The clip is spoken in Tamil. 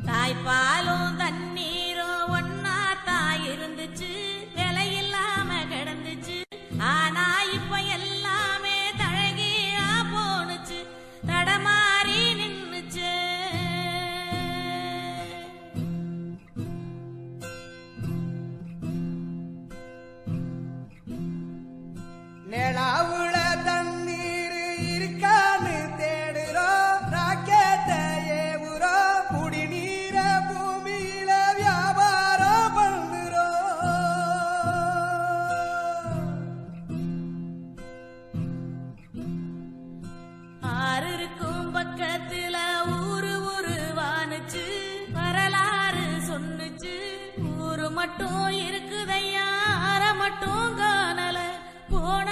தாய்ப்பாலும் தண்ணீரும் ஒன்னாத்தான் இருந்துச்சு, விலையில்லாம கிடந்துச்சு. ஆனா இப்ப எல்லாமே தழகியா போனுச்சு, தடமாறி நின்னுச்சு. நிலாவுல தண்ணீர் இருக்கான்னு தேடுறோம், ராக்கெட்ட ஏவுறோம், குடிநீர பூமியில வியாபாரம் பண்ணுறோம். ஆறு இருக்கும் பக்கத்துல ஊரு வானுச்சு, வரலாறு சொன்னுச்சு. ஊரு மட்டும் இருக்குதையா, அற மட்டும் காணல, போன